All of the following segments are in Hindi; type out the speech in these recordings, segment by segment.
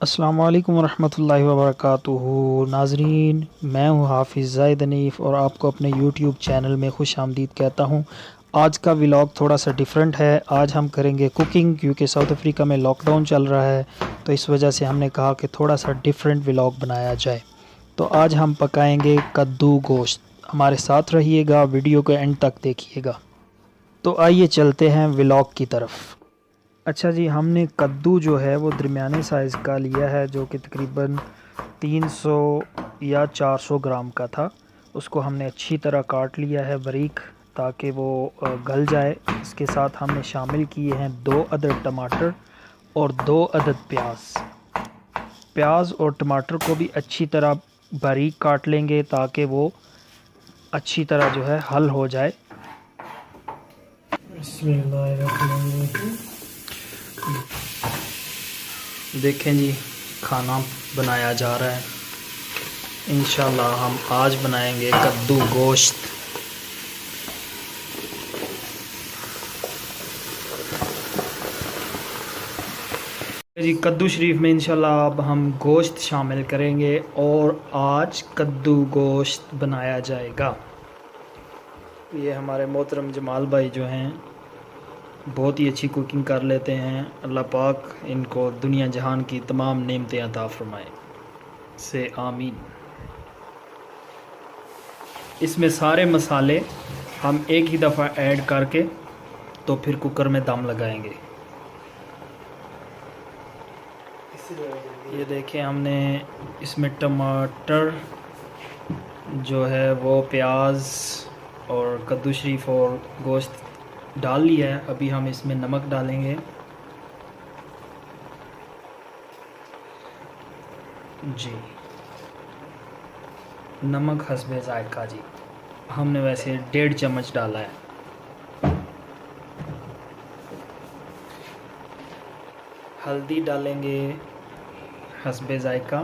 अस्सलामु अलैकुम वरहमतुल्लाहि वबरकातुहू। नाजरीन, मैं हूँ हाफिज़ ज़ाहिद हनीफ़ और आपको अपने यूट्यूब चैनल में खुश आमदीद कहता हूँ। आज का व्लॉग थोड़ा सा डिफरेंट है। आज हम करेंगे कुकिंग, क्योंकि साउथ अफ्रीका में लॉकडाउन चल रहा है, तो इस वजह से हमने कहा कि थोड़ा सा डिफरेंट व्लॉग बनाया जाए। तो आज हम पकाएंगे कद्दू गोश्त। हमारे साथ रहिएगा, वीडियो को एंड तक देखिएगा। तो आइए चलते हैं व्लॉग की तरफ। अच्छा जी, हमने कद्दू जो है वो दरमियाने साइज़ का लिया है, जो कि तकरीबन 300 या 400 ग्राम का था। उसको हमने अच्छी तरह काट लिया है बारीक, ताकि वो गल जाए। इसके साथ हमने शामिल किए हैं 2 अदद टमाटर और 2 अदद प्याज। प्याज और टमाटर को भी अच्छी तरह बारीक काट लेंगे, ताकि वो अच्छी तरह जो है हल हो जाए। देखें जी, खाना बनाया जा रहा है। इंशाल्लाह हम आज बनाएंगे कद्दू गोश्त। जी, कद्दू शरीफ में इंशाल्लाह अब हम गोश्त शामिल करेंगे और आज कद्दू गोश्त बनाया जाएगा। ये हमारे मोहतरम जमाल भाई जो हैं, बहुत ही अच्छी कुकिंग कर लेते हैं। अल्लाह पाक इनको दुनिया जहान की तमाम नेमतें अता फरमाए से आमीन। इसमें सारे मसाले हम एक ही दफ़ा ऐड करके तो फिर कुकर में दम लगाएंगे। ये देखें, हमने इसमें टमाटर जो है वो प्याज और कद्दू शरीफ और गोश्त डाल लिया है। अभी हम इसमें नमक डालेंगे जी, नमक हस्बे ज़ायक़ा जी। हमने वैसे 1.5 चम्मच डाला है। हल्दी डालेंगे हस्बे ज़ायक़ा।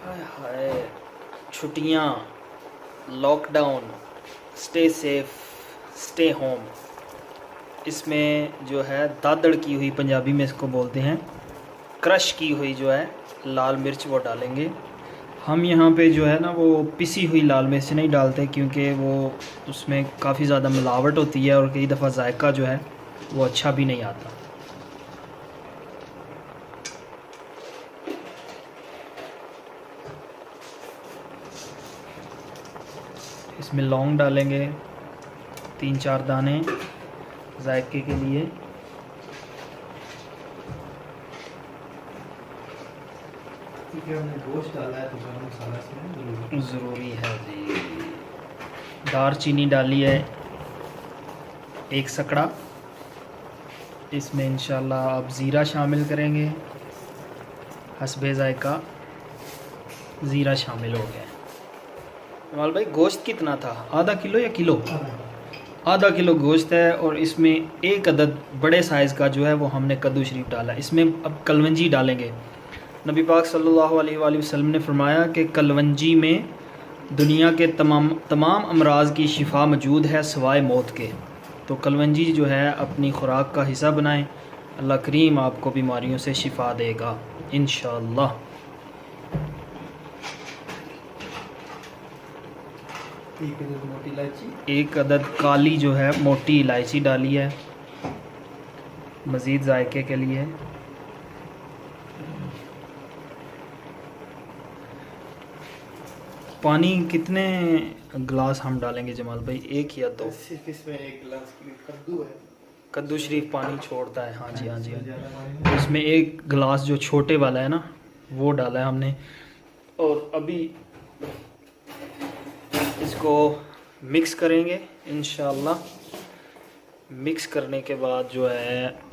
हाय हाय, छुट्टियाँ, lockdown, stay safe, stay home. इसमें जो है दादड़ की हुई, पंजाबी में इसको बोलते हैं, क्रश की हुई जो है लाल मिर्च वो डालेंगे। हम यहाँ पे जो है ना वो पिसी हुई लाल मिर्च नहीं डालते, क्योंकि वो उसमें काफ़ी ज़्यादा मिलावट होती है और कई दफ़ा जायका जो है वो अच्छा भी नहीं आता। इसमें लौंग डालेंगे 3-4 दाने जायके के लिए। गोश्त डाला है तो गरम मसाला इसमें ज़रूरी है जी। दारचीनी डाली है 1 सकड़ा। इसमें इंशाल्लाह अब ज़ीरा शामिल करेंगे हस्बे ज़ायका। ज़ीरा शामिल हो गया। कमाल भाई, गोश्त कितना था? आधा किलो या किलो? आधा किलो गोश्त है और इसमें 1 अदद बड़े साइज़ का जो है वो हमने कद्दू शरीफ डाला। इसमें अब कलवंजी डालेंगे। नबी पाक सल्लल्लाहु अलैहि वसल्लम ने फरमाया कि कलवंजी में दुनिया के तमाम अमराज की शिफा मौजूद है सिवाय मौत के। तो कलवंजी जो है अपनी खुराक का हिस्सा बनाएं। अल्लाह करीम आपको बीमारियों से शिफा देगा इंशाअल्लाह। मोटी इलायची, 1 अदद काली जो है मोटी इलायची डाली है मज़ीद जायके के लिए। पानी कितने गिलास हम डालेंगे जमाल भाई? 1 या 2? सिर्फ इसमें 1 गिलास कद्दू है। कद्दू शरीफ पानी छोड़ता है। हाँ जी, हाँ जी, हाँ जी। इसमें 1 गिलास जो छोटे वाला है ना वो डाला है हमने। और अभी इसको मिक्स करेंगे इंशाल्लाह। मिक्स करने के बाद जो है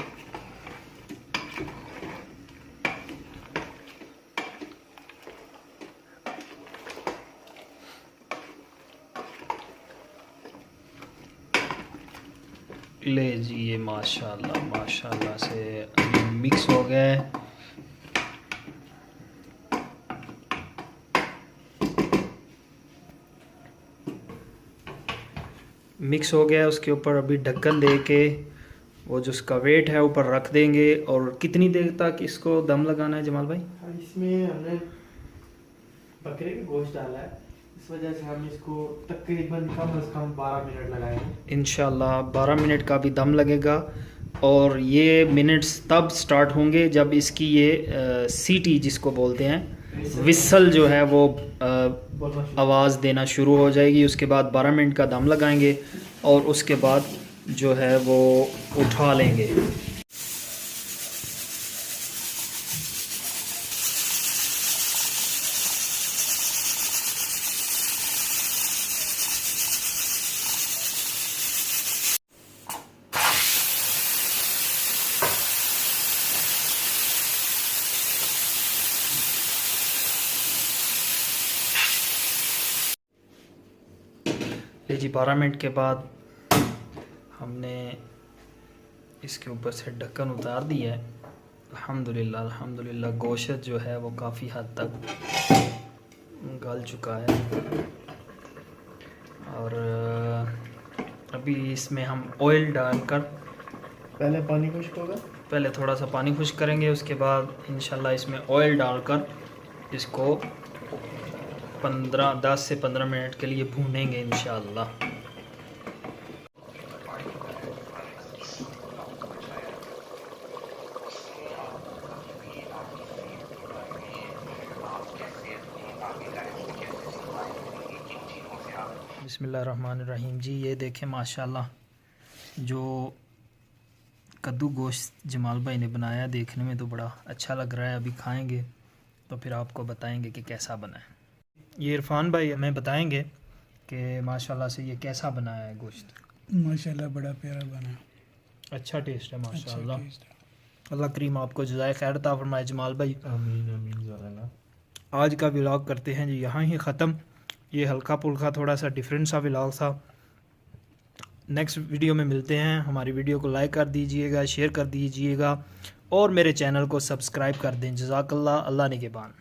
ले जी, ये माशाल्लाह माशाल्लाह से मिक्स हो गए। मिक्स हो गया है, उसके ऊपर अभी ढक्कन दे के वो जो उसका वेट है ऊपर रख देंगे। और कितनी देर तक इसको दम लगाना है जमाल भाई? इसमें हमने बकरे का गोश्त डाला है, इस वजह से हम इसको तकरीबन कम से कम 12 मिनट लगाएंगे। इंशाल्लाह 12 मिनट का भी दम लगेगा। और ये मिनट्स तब स्टार्ट होंगे जब इसकी ये सीटी जिसको बोलते हैं विसल जो है वो आवाज़ देना शुरू हो जाएगी। उसके बाद 12 मिनट का दम लगाएंगे और उसके बाद जो है वो उठा लेंगे। ले जी 12 मिनट के बाद हमने इसके ऊपर से ढक्कन उतार दिया है। अल्हम्दुलिल्लाह अल्हम्दुलिल्लाह गोश्त जो है वो काफ़ी हद तक गल चुका है। और अभी इसमें हम ऑयल डालकर पहले पानी खुश्क होगा, पहले थोड़ा सा पानी खुश्क करेंगे, उसके बाद इंशाल्लाह इसमें ऑयल डालकर इसको 10 से 15 मिनट के लिए भूनेंगे इंशाल्लाह। बिस्मिल्लाहिर्रहमानिर्रहीम। जी ये देखें माशाल्लाह जो कद्दू गोश्त जमाल भाई ने बनाया, देखने में तो बड़ा अच्छा लग रहा है। अभी खाएंगे तो फिर आपको बताएंगे कि कैसा बना है। ये इरफान भाई हमें बताएंगे कि माशाल्लाह से ये कैसा बनाया है गोश्त। माशाल्लाह बड़ा प्यारा बना, अच्छा टेस्ट है माशाल्लाह। अच्छा टेस्ट। अल्लाह करीम आपको जज़ाए खैर अता फरमाए जमाल भाई। आमीन आमीन। आज का व्लॉग करते हैं जी यहाँ ही ख़त्म। ये हल्का पुल्का थोड़ा सा डिफरेंट सा व्लॉग था। नेक्स्ट वीडियो में मिलते हैं। हमारी वीडियो को लाइक कर दीजिएगा, शेयर कर दीजिएगा और मेरे चैनल को सब्सक्राइब कर दें। जज़ाकल्लाह, अल्लाह निगहबान।